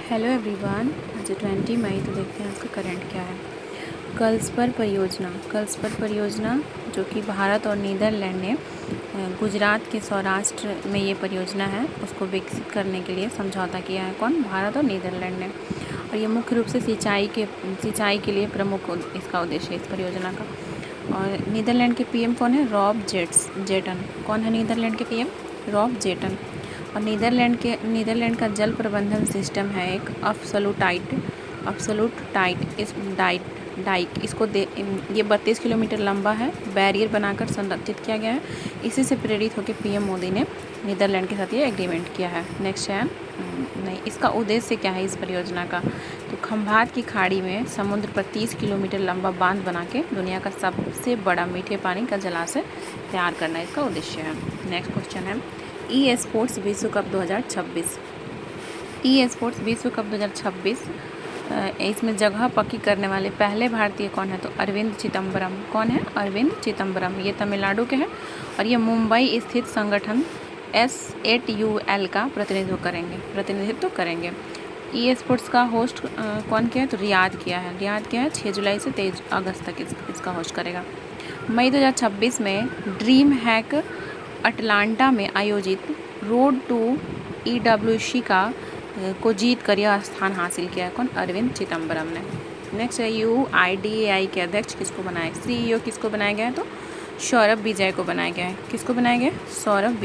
Hello everyone, आज 20 मई। तो देखते हैं इसका करंट क्या है। कल्सपर परियोजना जो कि भारत और नीदरलैंड ने गुजरात के सौराष्ट्र में ये परियोजना है उसको विकसित करने के लिए समझौता किया है। कौन? भारत और नीदरलैंड ने। और ये मुख्य रूप से सिंचाई के लिए प्रमुख इसका उद्देश्य है इस परियोजना का। और नीदरलैंड के पीएम कौन है? रॉब जेटन। कौन है नीदरलैंड के पीएम? रॉब जेटन। और नीदरलैंड का जल प्रबंधन सिस्टम है एक अब्सोलूट डाइक। इसको ये 32 किलोमीटर लंबा है, बैरियर बनाकर संरक्षित किया गया है। इसी से प्रेरित होकर पीएम मोदी ने नीदरलैंड के साथ ये एग्रीमेंट किया है। नेक्स्ट है नहीं, इसका उद्देश्य क्या है इस परियोजना का? तो खंभात की खाड़ी में समुद्र पर 30 किलोमीटर लंबा बांध बना के दुनिया का सबसे बड़ा मीठे पानी का जलाशय तैयार करना इसका उद्देश्य है। नेक्स्ट क्वेश्चन है ई स्पोर्ट्स विश्व कप 2026। ई स्पोर्ट्स विश्व कप 2026 इसमें जगह पक्की करने वाले पहले भारतीय कौन है? तो अरविंद चिदम्बरम। कौन है? अरविंद चिदम्बरम। ये तमिलनाडु के हैं और ये मुंबई स्थित संगठन SATUL का प्रतिनिधित्व करेंगे। ई स्पोर्ट्स का होस्ट कौन किया है? तो रियाद किया है। 6 जुलाई से 23 अगस्त तक इसका होस्ट करेगा। मई 2026 में ड्रीम हैक अटलांटा में आयोजित रोड टू EWC को जीत कर यह स्थान हासिल किया है। कौन? अरविंद चिदम्बरम ने। नेक्स्ट है UIDAI के अध्यक्ष किसको बनाया? CEO किसको बनाया गया है? तो सौरभ विजय को बनाया गया है। किसको बनाया गया? सौरभ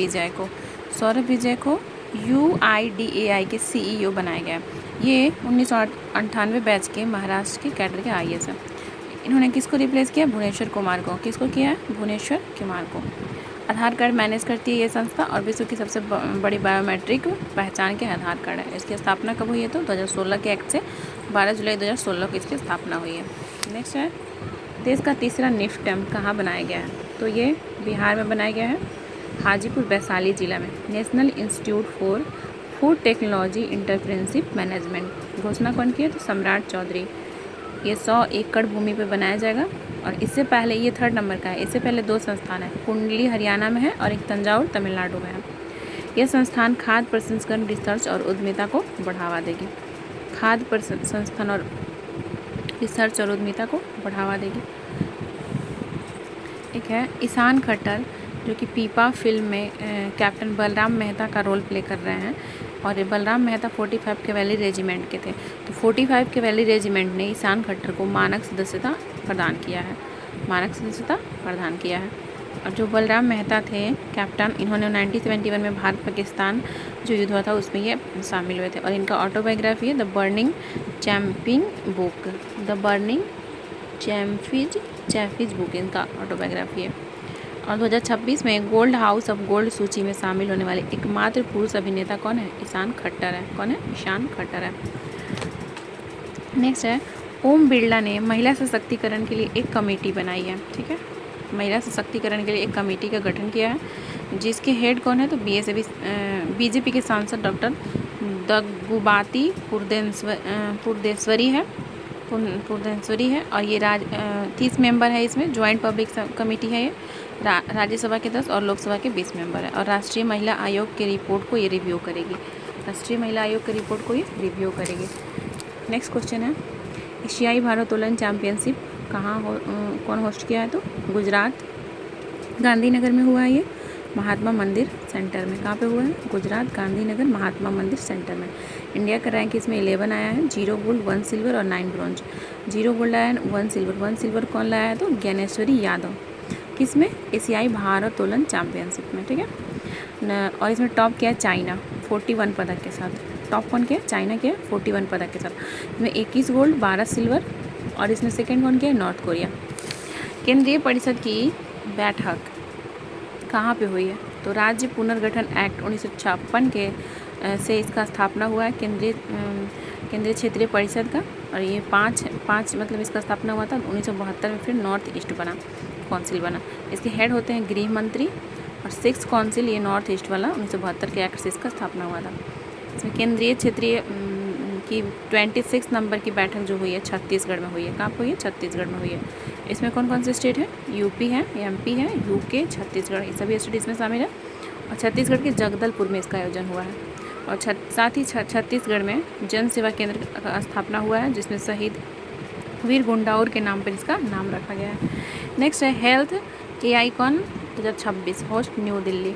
विजय को UIDAI के CEO बनाया गया है। ये 1998 बैच के महाराष्ट्र के कैडर के IAS हैं। इन्होंने किसको रिप्लेस किया? भुवनेश्वर कुमार को। किसको किया है? भुवनेश्वर कुमार को। आधार कार्ड मैनेज करती है ये संस्था और विश्व की सबसे बड़ी बायोमेट्रिक पहचान के आधार कार्ड है। इसकी स्थापना कब हुई है? तो 2016 के एक्ट से 12 जुलाई 2016 को इसकी स्थापना हुई है। नेक्स्ट है देश का तीसरा निफ्टम कहाँ बनाया गया है? तो ये बिहार में बनाया गया है, हाजीपुर वैशाली जिला में, national institute for food technology entrepreneurship management. घोषणा कौन की है? तो सम्राट चौधरी। ये 100 एकड़ भूमि पे बनाया जाएगा और इससे पहले ये 3rd नंबर का है। इससे पहले 2 संस्थान है, कुंडली हरियाणा में है और एक तंजावुर तमिलनाडु में है। यह संस्थान खाद्य प्रसंस्करण रिसर्च और उद्यमिता को बढ़ावा देगी। एक है ईशान खट्टर जो कि पीपा फिल्म में कैप्टन बलराम मेहता का रोल प्ले कर रहे हैं। और ये बलराम मेहता 45 कैवेलरी रेजिमेंट के थे। तो 45 कैवेलरी रेजिमेंट ने ईशान खट्टर को मानक सदस्यता प्रदान किया है। और जो बलराम मेहता थे कैप्टन, इन्होंने 1971 में भारत पाकिस्तान जो युद्ध हुआ था उसमें ये शामिल हुए थे। और इनका ऑटोबायोग्राफी है द बर्निंग चैम्पियज बुक इनका ऑटोबायोग्राफी है। और 2026 में गोल्ड हाउस ऑफ गोल्ड सूची में शामिल होने वाले एकमात्र पुरुष अभिनेता कौन है? ईशान खट्टर है। नेक्स्ट है ओम बिरला ने महिला सशक्तिकरण के लिए एक कमेटी बनाई है। ठीक है, महिला सशक्तिकरण के लिए एक कमेटी का गठन किया है जिसके हेड कौन है? तो BJP के सांसद डॉक्टर दगुबाती पुरदेश्वरी है। और ये 30 मेंबर है इसमें। ज्वाइंट पब्लिक कमेटी है ये। राज्यसभा के 10 और लोकसभा के 20 मेंबर है। और राष्ट्रीय महिला आयोग की रिपोर्ट को ये रिव्यू करेगी। नेक्स्ट क्वेश्चन है एशियाई भारोत्तोलन चैंपियनशिप कौन होस्ट किया है? तो गुजरात गांधीनगर में हुआ है ये, महात्मा मंदिर सेंटर में। कहाँ पे हुआ है? गुजरात गांधीनगर महात्मा मंदिर सेंटर में। इंडिया का रैंक इसमें 11 आया है। 0 गोल्ड 1 सिल्वर और 9 ब्रॉन्ज। 0 गोल्ड आया है, 1 सिल्वर कौन लाया है? तो ज्ञानेश्वरी यादव। किसमें? एशियाई भारोत्तोलन चैंपियनशिप में। ठीक है, और इसमें टॉप किया है चाइना 41 पदक के साथ। टॉप कौन किया? चाइना किया 41 पदक के साथ। इसमें 21 गोल्ड 12 सिल्वर। और इसमें सेकेंड कौन किया? North Korea. केंद्रीय परिषद की बैठक कहाँ पे हुई है? तो राज्य पुनर्गठन एक्ट 1956 के से इसका स्थापना हुआ है, केंद्रीय क्षेत्रीय परिषद का। और ये पाँच मतलब इसका स्थापना हुआ था 1972 में। फिर नॉर्थ ईस्ट काउंसिल बना। इसके हेड होते हैं गृह मंत्री। और 6th काउंसिल ये नॉर्थ ईस्ट वाला 1972 के एक्ट से इसका स्थापना हुआ था। इसमें केंद्रीय क्षेत्रीय की 26 नंबर की बैठक जो हुई है छत्तीसगढ़ में हुई है। कहाँ पर हुई है? छत्तीसगढ़ में हुई है। इसमें कौन कौन से स्टेट है? यूपी है, MP है, UK, छत्तीसगढ़, ये सभी स्टेट इसमें शामिल है। और छत्तीसगढ़ के जगदलपुर में इसका आयोजन हुआ है। और साथ ही छत्तीसगढ़ में जन सेवा केंद्र का स्थापना हुआ है, जिसमें शहीद वीर गुंडाउर के नाम पर इसका नाम रखा गया है। नेक्स्ट है health A icon 2026, host New Delhi,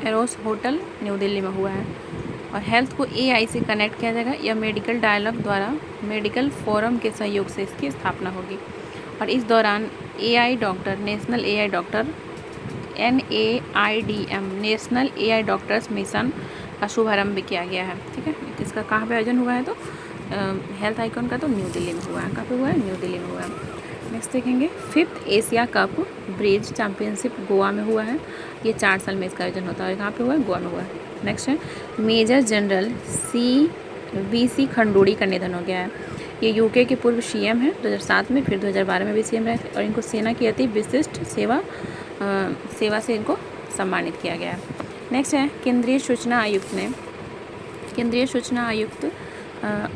Eros hotel New Delhi में हुआ है। और हेल्थ को AI से कनेक्ट किया जाएगा या मेडिकल डायलॉग द्वारा मेडिकल फोरम के सहयोग से इसकी स्थापना होगी। और इस दौरान AI doctor national AI doctor NAIDM national AI doctors mission का शुभारंभ भी किया गया है। ठीक है, इसका कहाँ पे आयोजन हुआ है? तो हेल्थ आइकॉन का तो न्यू दिल्ली में हुआ है। कहाँ पे हुआ है? न्यू दिल्ली में हुआ है। नेक्स्ट देखेंगे 5th Asia cup bridge championship Goa में हुआ है। ये 4 साल में इसका आयोजन होता है। कहाँ पे हुआ है? गोवा में हुआ है। नेक्स्ट है मेजर जनरल CVC खंडूड़ी का निधन हो गया है। ये UK के पूर्व CM हैं, 2007 में, फिर 2012 में भी CM रहे थे और इनको सेना की अति विशिष्ट सेवा से इनको सम्मानित किया गया है। नेक्स्ट है केंद्रीय सूचना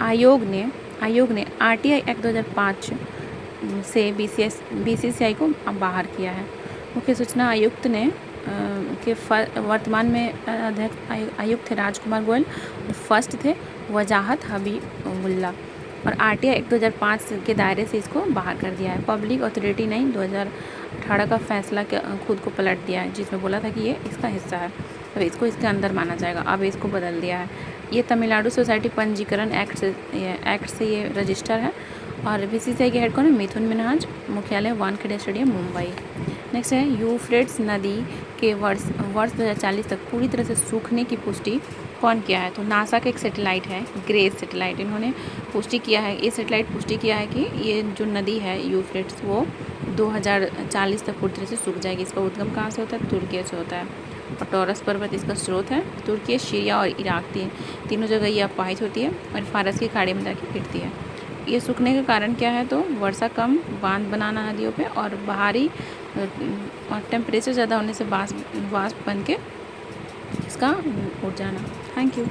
आयोग ने RTI एक्ट 2005 से BCCI को बाहर किया है। मुख्य सूचना आयुक्त ने के वर्तमान में अध्यक्ष आयुक्त थे राजकुमार गोयल और फर्स्ट थे वजाहत हबीबुल्ला। और RTI एक्ट 2005 के दायरे से इसको बाहर कर दिया है। पब्लिक अथॉरिटी ने 2018 का फैसला खुद को पलट दिया है, जिसमें बोला था कि ये इसका हिस्सा है, अब इसको इसके अंदर माना जाएगा। अब इसको बदल दिया है। ये तमिलनाडु सोसाइटी पंजीकरण एक्ट से ये रजिस्टर है। और BCCI के हेड कौन है? मिथुन मिन्हाज। मुख्यालय वानखेड़े स्टेडियम, मुंबई। नेक्स्ट है यूफ्रेट्स नदी के वर्ष 2040 तक पूरी तरह से सूखने की पुष्टि कौन किया है? तो नासा का एक सैटेलाइट है, ग्रेस सैटेलाइट, इन्होंने पुष्टि किया है। ये सैटेलाइट पुष्टि किया है कि ये जो नदी है यूफ्रेट्स वो 2040 तक पूरी तरह से सूख जाएगी। इसका उद्गम कहाँ से होता है? तुर्की से होता है। और टॉरस पर्वत इसका स्रोत है। तुर्की, सीरिया और इराक तीनों जगह ये अपाहिज होती है और फारस की खाड़ी में जाके गिरती है। ये सूखने का कारण क्या है? तो वर्षा कम, बांध बनाना नदियों पे, और बाहरी और टेम्परेचर ज़्यादा होने से वाष्प बन के इसका उड़ जाना। Thank you.